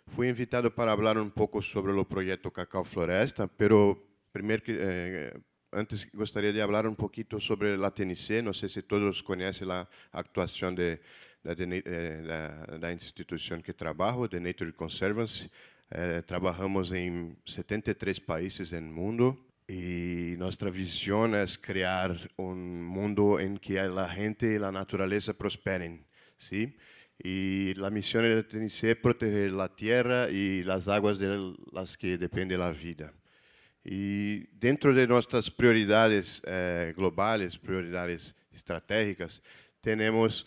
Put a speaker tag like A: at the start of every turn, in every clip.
A: Fui invitado para falar pouco sobre o projeto Cacau Floresta, pero primeiro antes gostaria de falar pouquinho sobre a TNC. Não sei se todos conhecem a atuação da instituição que trabalho, de Nature Conservancy. Trabalhamos em 73 países no mundo e nossa visão é criar mundo em que a gente e a natureza prosperem, ¿sí? Y la misión de la TNC es proteger la tierra y las aguas de las que depende la vida. Y dentro de nuestras prioridades globales, prioridades estratégicas, tenemos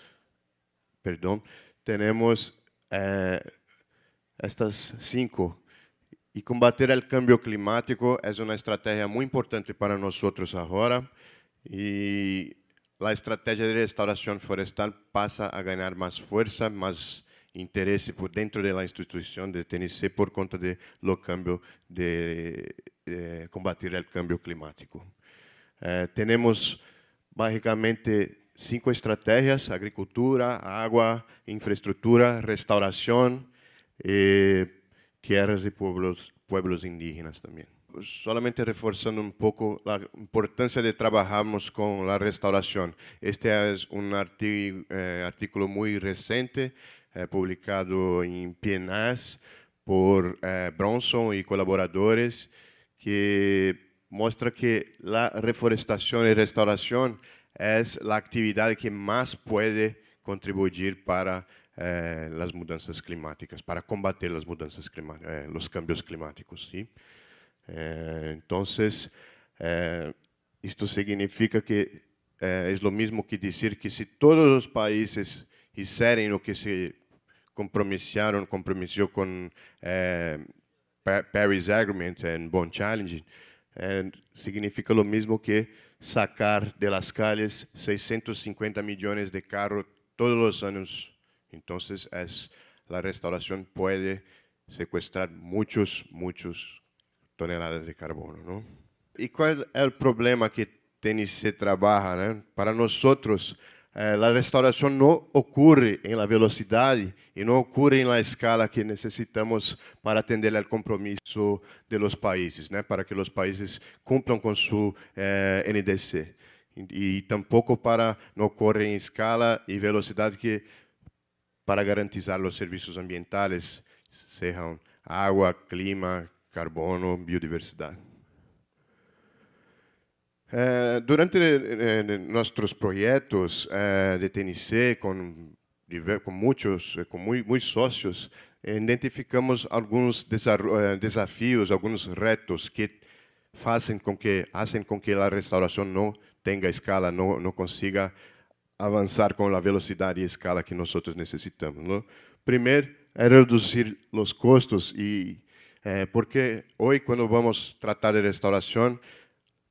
A: estas 5. Y combater el cambio climático es una estrategia muy importante para nosotros ahora. Y a estratégia de restauração florestal passa a ganhar mais força, mais interesse por dentro da instituição de TNC por conta do cambio de combater o cambio climático. Temos basicamente 5 estratégias: agricultura, água, infraestrutura, restauração, tierras e pueblos indígenas também. Solamente reforçando pouco a importância de trabalharmos com a restauração. Este é artículo muito recente, publicado em PNAS por Bronson e colaboradores, que mostra que a reforestação e restauração é a atividade que mais pode contribuir para as mudanças climáticas, para combater as mudanças climáticas, os cambios climáticos, ¿sí? Entonces, esto significa que es lo mismo que decir que si todos los países hicieran lo que se comprometió con Paris Agreement en Bonn Challenge, significa lo mismo que sacar de las calles 650 millones de carros todos los años. Entonces, la restauración puede secuestrar muchos toneladas de carbono, ¿no? ¿Y cuál es el problema que TNC trabaja, ¿no? Para nosotros, la restauración no ocurre en la velocidad y no ocurre en la escala que necesitamos para atender al compromiso de los países, ¿no? Para que los países cumplan con su NDC. Y tampoco no ocurre en escala y velocidad que para garantizar los servicios ambientales, sean agua, clima, carbono, biodiversidade. Durante nossos projetos de TNC, com muitos sócios, identificamos alguns desafios, alguns retos que fazem com que a restauração não tenha escala, não consiga avançar com a velocidade e escala que nós necessitamos, ¿no? Primeiro, é reduzir os custos porque hoje, quando vamos tratar de restauração,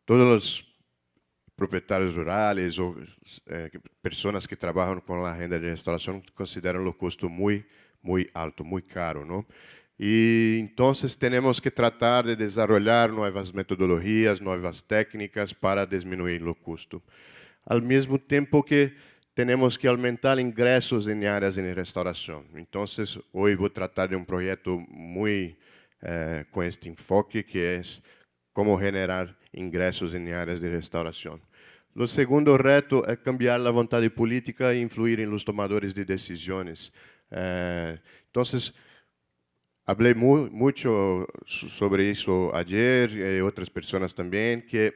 A: todos os proprietários rurais ou pessoas que trabalham com a renda de restauração consideram o custo muito alto, muito caro, não? E então temos que tratar de desenvolver novas metodologias, novas técnicas para diminuir o custo. Ao mesmo tempo que temos que aumentar ingressos em áreas de restauração. Então, hoje vou tratar de projeto muito com este enfoque, que é como generar ingressos em áreas de restauração. O segundo reto é cambiar a vontade política e influir em los tomadores de decisões. Então, falei muito sobre isso ayer e outras pessoas também, que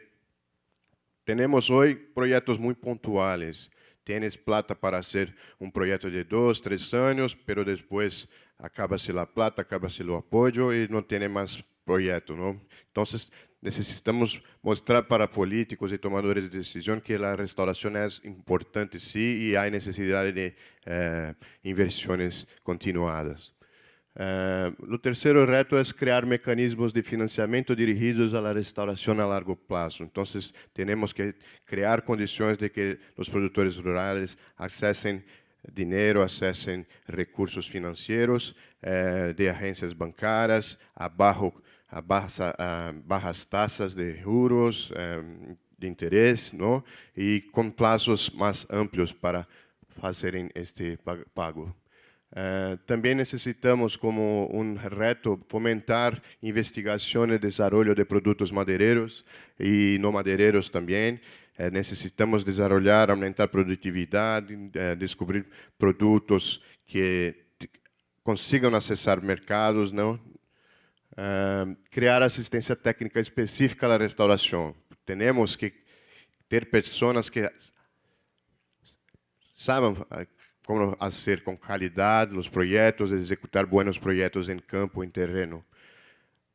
A: temos hoje projetos muito pontuais. Tienes plata para hacer projeto de 2, 3 anos, pero depois acaba-se a plata, acaba-se o apoio e não tem mais projeto, não? Então, necessitamos mostrar para políticos e tomadores de decisão que a restauração é importante, sim, e há necessidade de inversões continuadas. O terceiro reto é criar mecanismos de financiamento dirigidos à restauração a largo prazo. Então, temos que criar condições de que os produtores rurais acessem dinheiro, acessem recursos financeiros de agências bancárias a a bajas taxas de juros de interesse, não? E com prazos mais amplos para fazerem este pago. Também necessitamos, como reto, fomentar investigação e desenvolvimento de produtos madeireiros e não madeireiros também. Necessitamos desenvolver, aumentar a produtividade, descobrir produtos que consigam acessar mercados, não? Criar assistência técnica específica à restauração. Temos que ter pessoas que sabem como fazer com qualidade os projetos, executar bons projetos em campo, em terreno.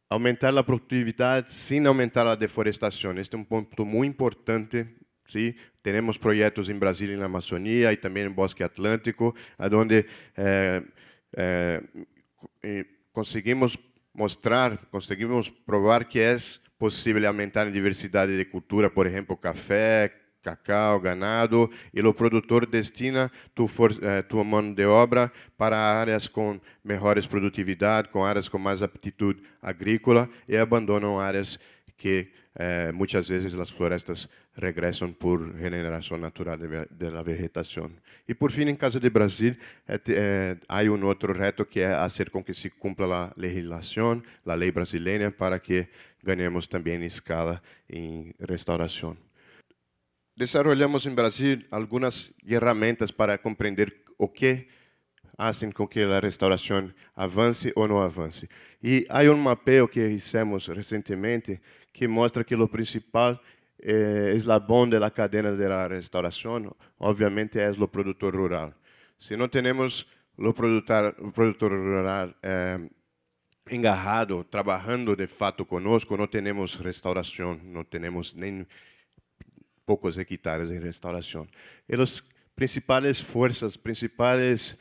A: Aumentar a produtividade sem aumentar a deforestação. Este é um ponto muito importante. Sim? Temos projetos em Brasília e na Amazônia e também no Bosque Atlântico, onde conseguimos provar que é possível aumentar a diversidade de cultura, por exemplo, café, cacau, ganado, e o produtor destina tua mão de obra para áreas com melhores produtividade, com áreas com mais aptitude agrícola, e abandonam áreas que muitas vezes as florestas regressam por regeneração natural da vegetação. E por fim, em caso de Brasil, há outro reto que é fazer com que se cumpra a legislação, a lei brasileira, para que ganhemos também escala em restauração. Desenvolvemos em Brasil algumas ferramentas para compreender o que fazem com que a restauração avance ou não avance. E há mapeio que fizemos recentemente que mostra que o principal eslabão da cadeia da restauração, obviamente, é o produtor rural. Se não temos o produtor rural engajado, trabalhando de fato conosco, não temos restauração, não temos nem poucos hectares em restauração. E as principais forças, principais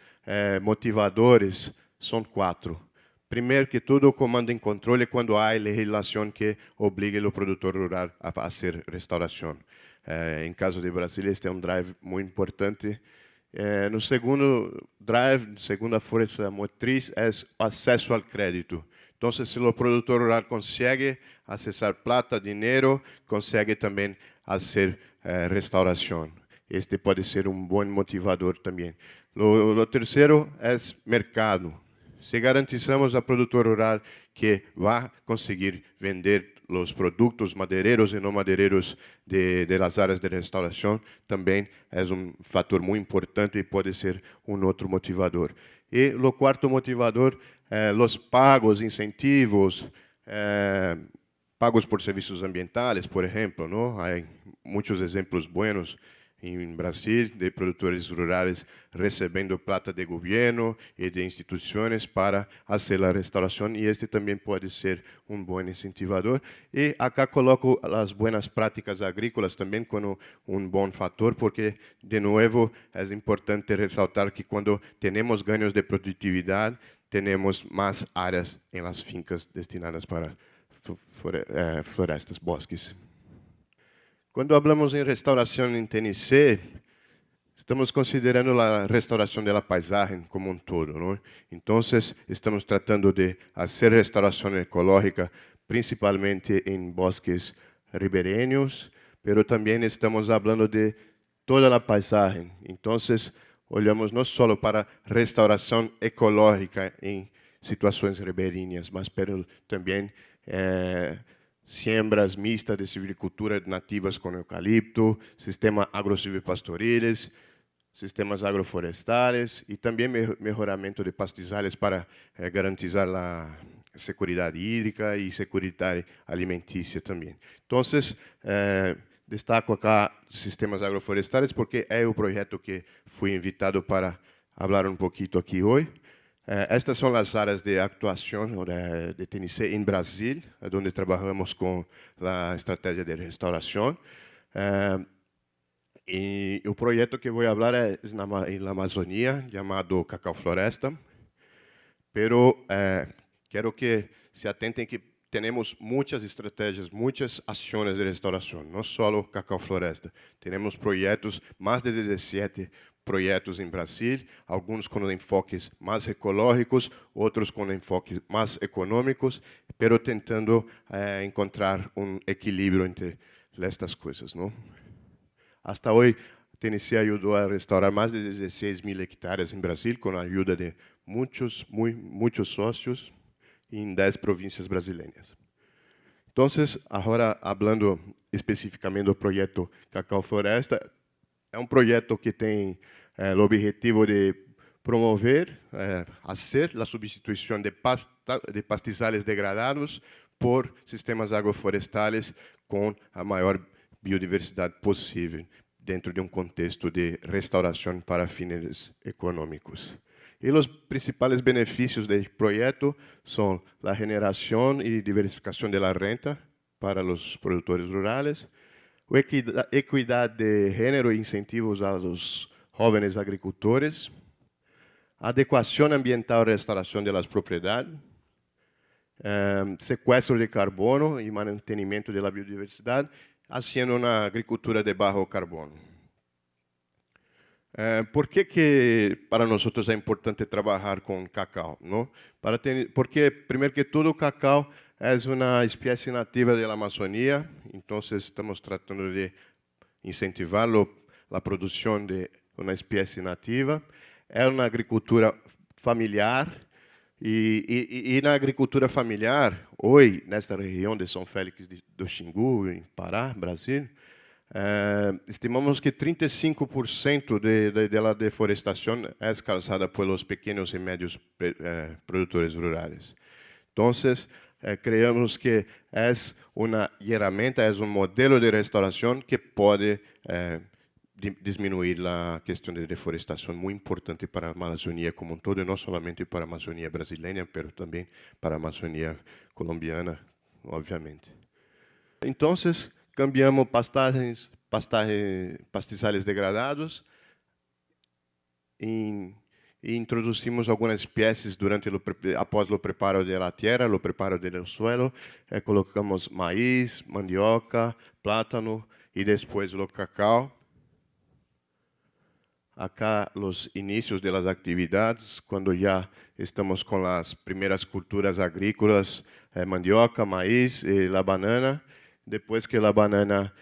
A: motivadores são 4. Primeiro que tudo, o comando em controle quando há legislação que obrigue o produtor rural a fazer restauração. Em caso de Brasília, este é um drive muito importante. No segundo drive, segunda força motriz, é o acesso ao crédito. Então, se o produtor rural consegue acessar plata, dinheiro, consegue também fazer restauração. Este pode ser um bom motivador também. O terceiro é mercado. Se garantizamos ao produtor rural que vai conseguir vender os produtos madeireiros e não madeireiros das áreas de restauração, também é um fator muito importante e pode ser um outro motivador. E o quarto motivador, os pagos, incentivos, pagos por serviços ambientais, por exemplo, não? Há muitos exemplos buenos em Brasil de produtores rurais recebendo plata de governo e de instituições para fazer a restauração, e este também pode ser um bom incentivador. E acá coloco as boas práticas agrícolas também como um bom fator, porque, de novo, é importante ressaltar que quando temos ganhos de produtividade, temos mais áreas em las fincas destinadas para florestas, bosques. Quando falamos em restauração em TNC, estamos considerando a restauração da paisagem como um todo, não? Então, estamos tratando de fazer restauração ecológica, principalmente em bosques ribeirinhos, mas também estamos falando de toda a paisagem. Então, olhamos não só para restauração ecológica em situações ribeirinhas, mas também siembras mistas de silvicultura nativas com eucalipto, sistemas agrosilvopastoriles, sistemas agroflorestais e também melhoramento de pastizales para garantizar a segurança hídrica e segurança alimentícia também. Então, destaco acá sistemas agroflorestais porque é o projeto que fui invitado para falar um pouquinho aqui hoje. Estas são as áreas de atuação de TNC em Brasil, onde trabalhamos com a estratégia de restauração. E o projeto que vou falar é na Amazônia, chamado Cacau Floresta. Pero quero que se atentem que temos muitas estratégias, muitas ações de restauração, não só o Cacau Floresta. Temos projetos, mais de 17 projetos em Brasil, alguns com enfoques mais ecológicos, outros com enfoques mais econômicos, pero tentando encontrar um equilíbrio entre estas coisas, não? Hasta hoje, Tennessee ajudou a restaurar mais de 16 mil hectares em Brasil, com a ajuda de muitos sócios em 10 províncias brasileiras. Então, agora, falando especificamente do projeto Cacau Floresta, é um projeto que tem o objetivo de promover, fazer a substituição de pastizales degradados por sistemas agroflorestais com a maior biodiversidade possível, dentro de um contexto de restauração para fins econômicos. E os principais benefícios do projeto são a generação e diversificação da renda para os produtores rurais, a equidade de gênero e incentivos aos jovens agricultores, adequação ambiental e restauração das propriedades, sequestro de carbono e mantenimento da biodiversidade, haciendo uma agricultura de baixo carbono. Por que para nós é importante trabalhar com cacau? Não? Porque, primeiro que tudo, o cacau é uma espécie nativa da Amazônia, então estamos tratando de incentivar a produção de uma espécie nativa. É uma agricultura familiar, e na agricultura familiar, hoje, nesta região de São Félix do Xingu, em Pará, Brasil, estimamos que 35% da deforestação é causada pelos pequenos e médios produtores rurais. Então, creemos que é uma ferramenta, é um modelo de restauração que pode diminuir a questão de deforestação, muito importante para a Amazônia como um todo, não somente para a Amazônia brasileira, mas também para a Amazônia colombiana, obviamente. Então, cambiamos pastizales degradados e introduzimos algumas espécies após o preparo da terra, o preparo do suelo. Colocamos maíz, mandioca, plátano e depois o cacau. Acá os inícios das atividades, quando já estamos com as primeiras culturas agrícolas, mandioca, maíz e a banana. Depois que a banana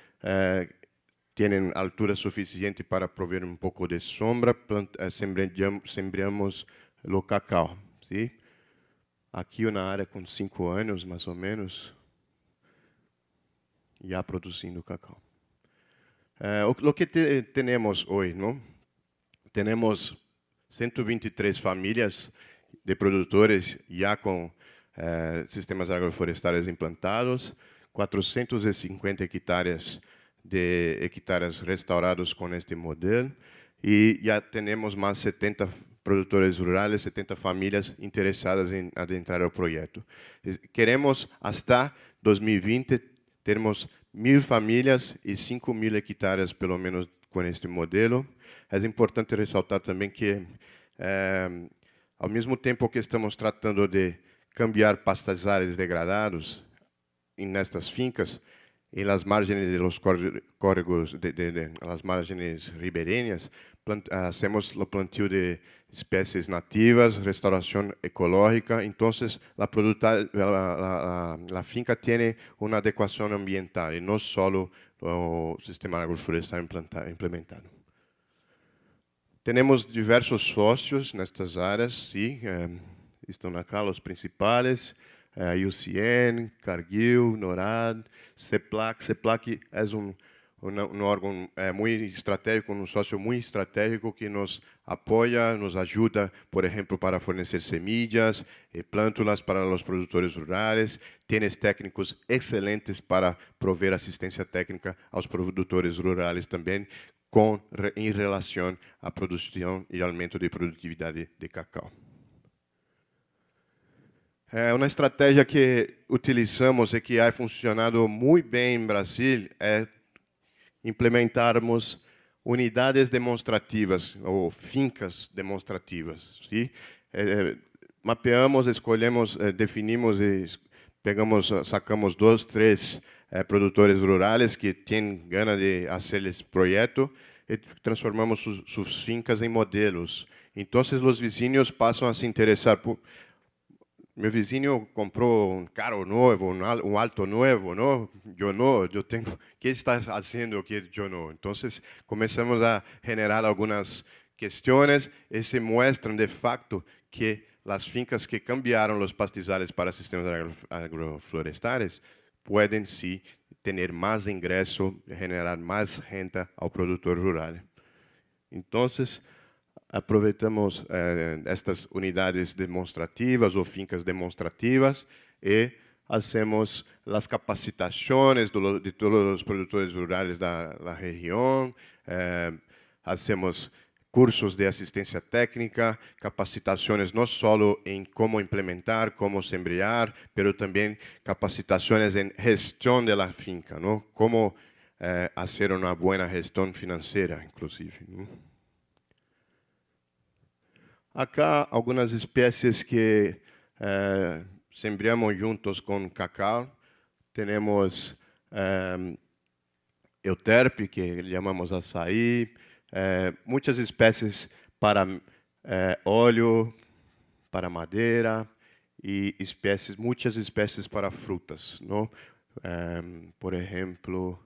A: tem altura suficiente para prover um pouco de sombra, sembramos o cacau. ¿Sí? Aqui uma área com 5 anos, mais ou menos, já produzindo cacau. O que temos hoje, não? Temos 123 famílias de produtores já com sistemas agroflorestais implantados, 450 hectares restaurados com este modelo, e já temos mais 70 produtores rurais, 70 famílias interessadas em adentrar o projeto. Queremos, até 2020, termos 1.000 famílias e 5.000 hectares, pelo menos, com este modelo. É importante ressaltar também que, ao mesmo tempo que estamos tratando de cambiar pastizales degradados nestas fincas, em las margens dos córregos, las margens ribeirinhas, hacemos o plantio de espécies nativas, restauração ecológica. Então, a finca tem uma adequação ambiental e não só o sistema agroflorestal implementado. Temos diversos sócios nestas áreas, sim, estão aqui os principais. IUCN, Cargill, NORAD, CEPLAC. CEPLAC é um órgão muito estratégico, um sócio muito estratégico que nos apoia, nos ajuda, por exemplo, para fornecer semillas e plântulas para os produtores rurais. Tem técnicos excelentes para prover assistência técnica aos produtores rurais também, em relação à produção e aumento de produtividade de cacau. Uma estratégia que utilizamos e que ha funcionado muito bem em Brasil é implementarmos unidades demonstrativas ou fincas demonstrativas. ¿Sí? Mapeamos, escolhemos, definimos e sacamos 2, 3 produtores rurais que têm gana de fazer esse projeto e transformamos sus fincas em modelos. Então, os vizinhos passam a se interessar por... Meu vizinho comprou um carro novo, um alto novo, não? Eu tenho... O que está fazendo que eu não? Então, começamos a generar algumas questões e se mostram, de facto, que as fincas que cambiaram os pastizales para sistemas agroflorestales podem, sim, ter mais ingresso, generar mais renda ao produtor rural. Então, aproveitamos estas unidades demonstrativas ou fincas demonstrativas e hacemos as capacitações de todos os produtores rurais da região, hacemos cursos de assistência técnica, capacitações não só em como implementar, como sembrar, mas também capacitações em gestão da finca, não? Como fazer uma boa gestão financeira, inclusive, não? Acá algumas espécies que sembramos juntos com cacau. Temos euterpe, que chamamos açaí, muitas espécies para óleo, para madeira e muitas espécies para frutas, não? Por exemplo,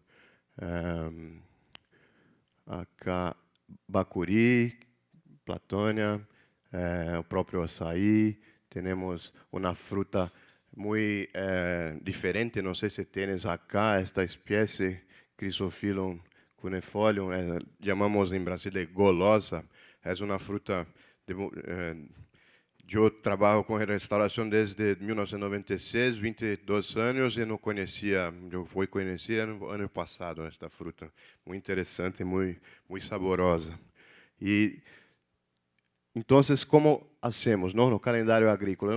A: acá bacuri, platônia, o próprio açaí. Temos uma fruta muito diferente, não sei se tens acá, esta espécie, Chrysophyllum cuneiforme, chamamos em Brasil de golosa. É uma fruta, eu trabalho com restauração desde 1996, 22 anos, e não conhecia, eu fui conhecer no ano passado esta fruta. Muito interessante, muito saborosa. E então, como hacemos, não, no calendário agrícola?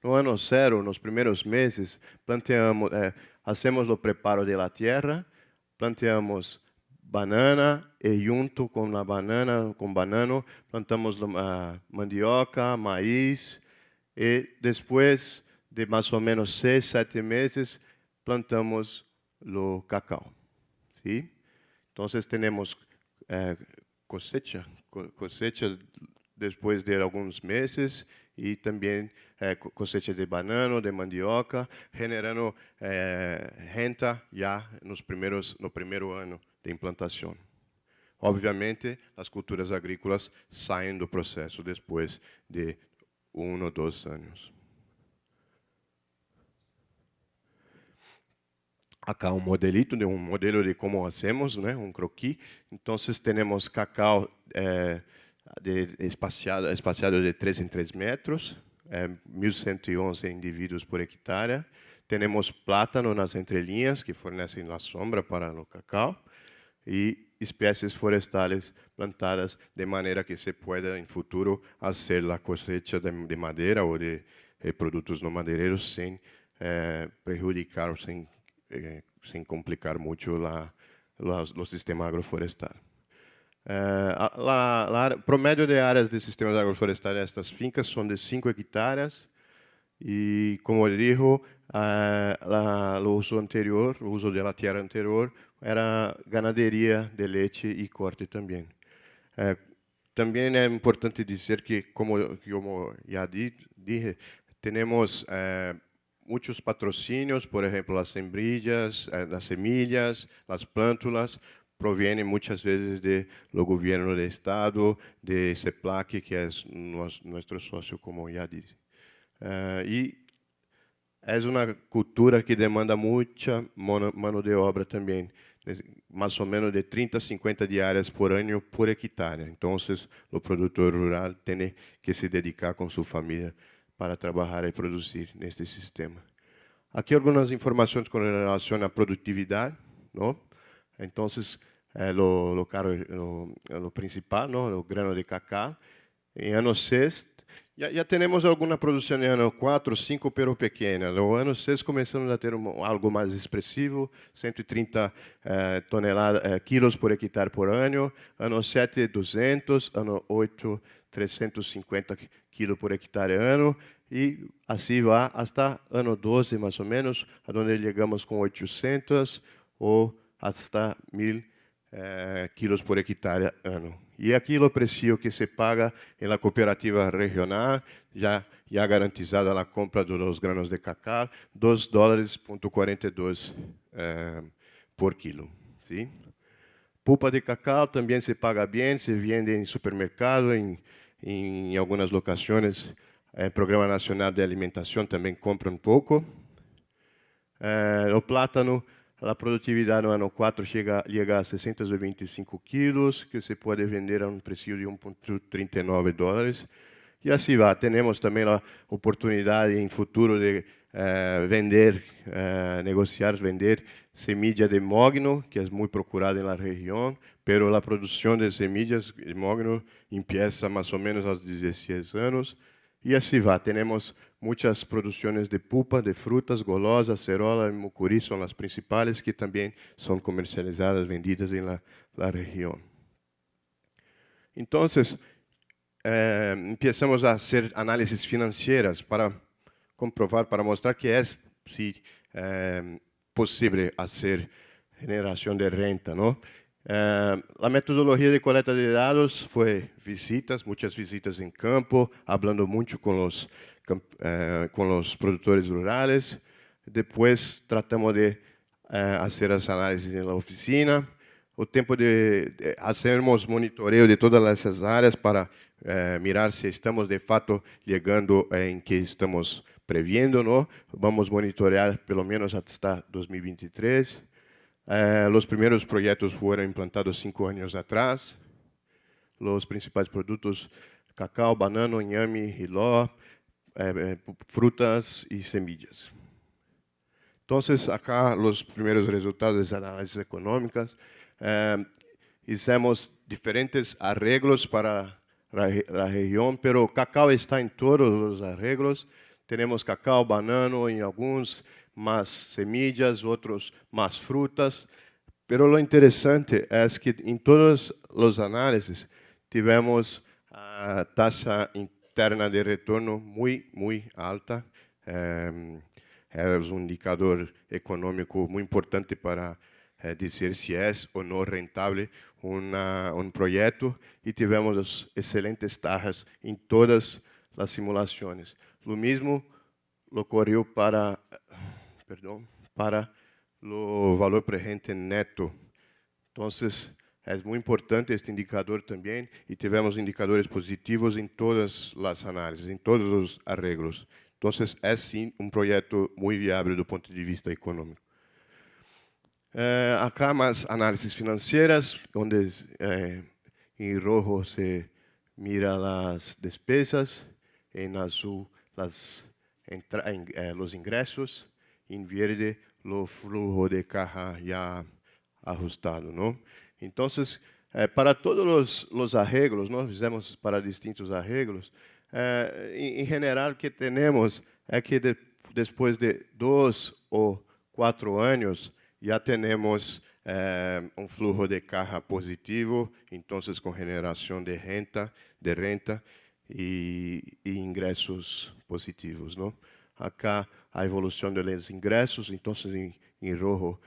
A: No ano zero, nos primeiros meses, planteamos, hacemos o preparo da terra, planteamos banana e junto com a banana, com banano, plantamos mandioca, maíz e depois de mais ou menos 6, 7 meses, plantamos o cacau. ¿Sí? Então, temos cosecha depois de alguns meses e também cosecha de banano, de mandioca, generando renda já no primeiro ano de implantação. Obviamente, as culturas agrícolas saem do processo depois de 1 ou 2 anos. Acá um modelo de como hacemos, né, um croquis. Então, temos cacau espaciado de 3 em 3 metros, 1.111 indivíduos por hectare. Temos plátano nas entrelinhas, que fornecem a sombra para o cacau, e espécies florestais plantadas de maneira que se pueda, em futuro, fazer a cosecha de madeira ou de produtos no madeireiros sem prejudicar, sem complicar muito o sistema agroflorestal. O promédio de áreas de sistemas agroflorestais destas fincas são de 5 hectares e, como ele disse, o uso da terra anterior era ganaderia de leite e corte também. Também é importante dizer que, como já disse, temos muitos patrocínios, por exemplo, as semillas, as plântulas, provêm muitas vezes do governo do estado, de CEPLAC, que é nosso sócio, como já disse. E é uma cultura que demanda muita mão de obra também, mais ou menos de 30 a 50 diárias por ano por hectare. Então, o produtor rural tem que se dedicar com sua família para trabalhar e produzir neste sistema. Aqui algumas informações com relação à produtividade, não? Então, o principal, não? O grano de cacau. Em ano 6, já temos alguma produção em ano 4, 5, pero pequena. No ano 6 começamos a ter algo mais expressivo, 130 quilos por hectare por ano. Ano 7, 200. Ano 8, 350 quilos por hectare ano. E assim vai até ano 12, mais ou menos, onde chegamos com 800 ou até 1.000 quilos por hectárea ano. E aqui o preço que se paga na cooperativa regional, já garantizada a compra dos granos de cacau, $2,42 por quilo. ¿Sí? Pulpa de cacau também se paga bem, se vende em supermercado, em algumas locações. O Programa Nacional de Alimentação também compra um pouco. O plátano, a produtividade no ano 4 chega a 625 quilos, que se pode vender a um preço de $1,39. E assim vai. Temos também a oportunidade em futuro de negociar, vender semilla de mogno, que é muito procurada na região, pero a produção de semillas de mogno empieza mais ou menos aos 16 anos. E assim vai. Temos muitas produções de pulpa, de frutas, golosa, cerola e mucuri são as principais que também são comercializadas, vendidas na região. Então, começamos a fazer análises financeiras para comprovar, para mostrar que é possível fazer geração de renta, não? A metodologia de coleta de dados foi visitas, muitas visitas em campo, falando muito com os produtores rurais. Depois tratamos de fazer as análises na oficina. O tempo de fazermos monitoreio de todas essas áreas para mirar se estamos de fato chegando em que estamos prevendo, não? Vamos monitorear pelo menos até 2023. Os primeiros projetos foram implantados 5 anos atrás. Os principais produtos: cacau, banano, inhame, hiló, frutas e semillas. Então, acá os primeiros resultados das análises econômicas. Fizemos diferentes arreglos para a região, pero o cacau está em todos os arreglos. Temos cacau, banano em alguns, mais semillas, outros mais frutas. Pero o interessante é que em todas as análises tivemos a taxa interna de retorno muito alta. É um indicador econômico muito importante para dizer se é ou não rentável projeto, e tivemos excelentes taxas em todas as simulações. O mesmo ocorreu para o valor presente neto. Então, é muito importante este indicador também, e tivemos indicadores positivos em todas as análises, em todos os arreglos. Então, é sim um projeto muito viável do ponto de vista econômico. Acá mais análises financeiras, onde em rojo se mira as despesas, em azul os ingressos, em verde o flujo de caixa já ajustado, não? Então, para todos os arreglos, nós fizemos para distintos arreglos. Em geral, o que temos é que depois de 2 ou 4 anos já temos um fluxo de caixa positivo, então com geração de renta e ingressos positivos, não? Acá a evolução dos ingressos, então em rojo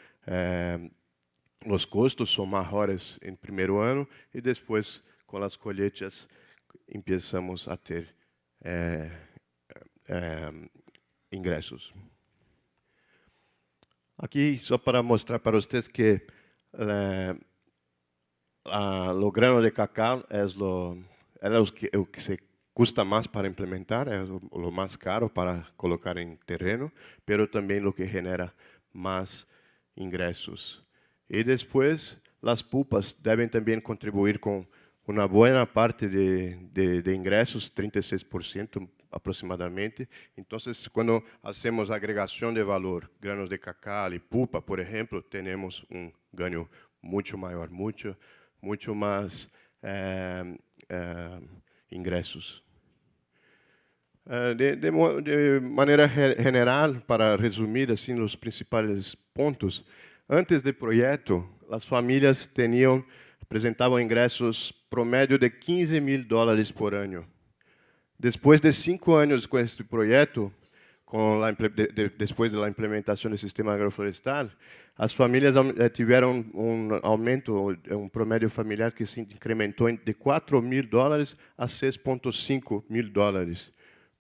A: os custos são maiores em primeiro ano, e depois com as colheitas começamos a ter ingressos. Aqui só para mostrar para vocês que o grano de cacau é o que se custa mais para implementar, é o mais caro para colocar em terreno, pero também o que genera mais ingressos. E depois, as pulpas devem também contribuir com uma boa parte de ingressos, 36% aproximadamente. Então, quando fazemos agregação de valor, granos de cacau e pulpa, por exemplo, temos um ganho muito maior, muito mais ingressos. De maneira geral, para resumir assim os principais pontos, antes do projeto, as famílias apresentavam ingressos promédio de $15.000 por ano. Depois de 5 anos com este projeto, depois da implementação do sistema agroflorestal, as famílias tiveram aumento, promédio familiar que se incrementou de $4.000 a $6.5 mil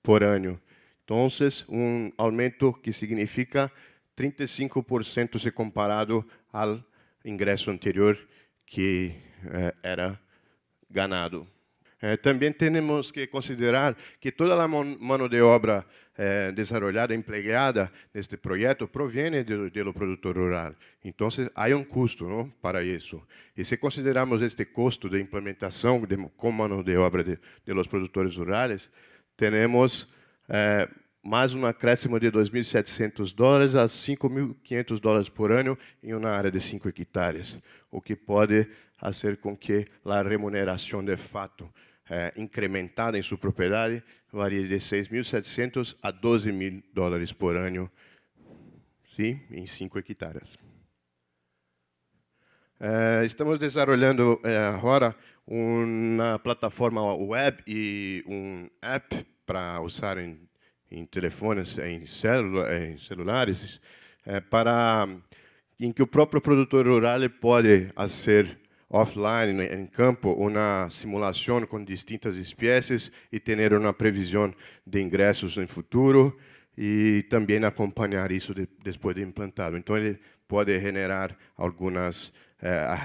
A: por ano. Então, aumento que significa 35% se comparado ao ingresso anterior que era ganado. Também temos que considerar que toda a mão de obra desarrollada, empregada neste projeto, provém do produtor rural. Então, há custo, não, para isso. E se considerarmos este custo de implementação com mão de obra de los produtores rurais, temos mais um acréscimo de $2.700 a $5.500 por ano em uma área de 5 hectares, o que pode fazer com que a remuneração de fato incrementada em sua propriedade varie de $6.700 a $12.000 por ano, sim, em 5 hectares. Estamos desenvolvendo agora uma plataforma web e app para usar em telefones, em celulares, em que o próprio produtor rural pode fazer offline, em campo, uma simulação com distintas espécies e ter uma previsão de ingressos no futuro e também acompanhar isso depois de implantado. Então, ele pode generar alguns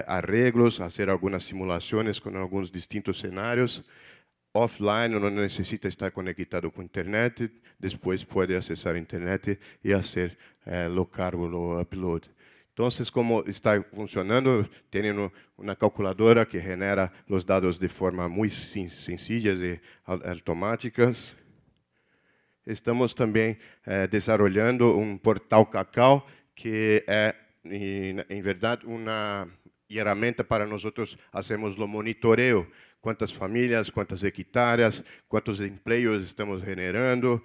A: arreglos, fazer algumas simulações com alguns distintos cenários. Offline, não necessita estar conectado com a internet, depois pode acessar a internet e fazer local o upload. Então, como está funcionando, tem uma calculadora que genera os dados de forma muito sencilla e automáticas. Estamos também desenvolvendo um portal Cacau, que é, em verdade, uma ferramenta para nós fazermos o monitoreo. Quantas famílias, quantas hectares, quantos empregos estamos generando,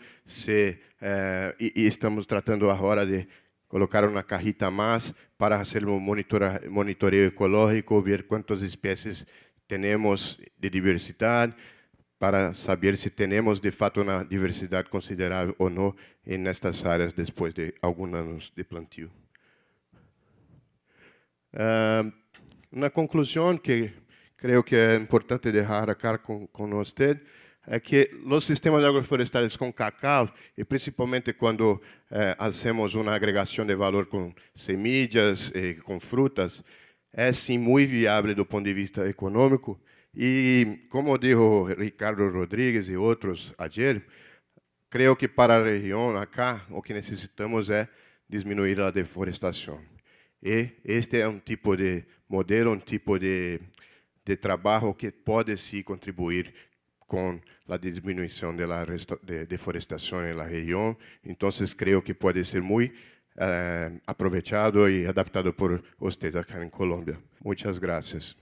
A: e estamos tratando agora de colocar uma cajita mais para fazer um monitoreo ecológico, ver quantas espécies temos de diversidade, para saber se temos de fato uma diversidade considerável ou não nestas áreas depois de alguns anos de plantio. Uma conclusão que creio que é importante deixar acá com você é que os sistemas agroflorestais com cacau, e principalmente quando fazemos uma agregação de valor com semillas e com frutas, é sim muito viável do ponto de vista econômico. E, como disse Ricardo Rodrigues e outros ayer, creio que para a região acá, o que necessitamos é diminuir a deforestação. E este é tipo de modelo, tipo de trabalho que pode sim contribuir com a diminuição da deforestação na região. Então, creio que pode ser muito aproveitado e adaptado por vocês aqui em Colômbia. Muitas graças.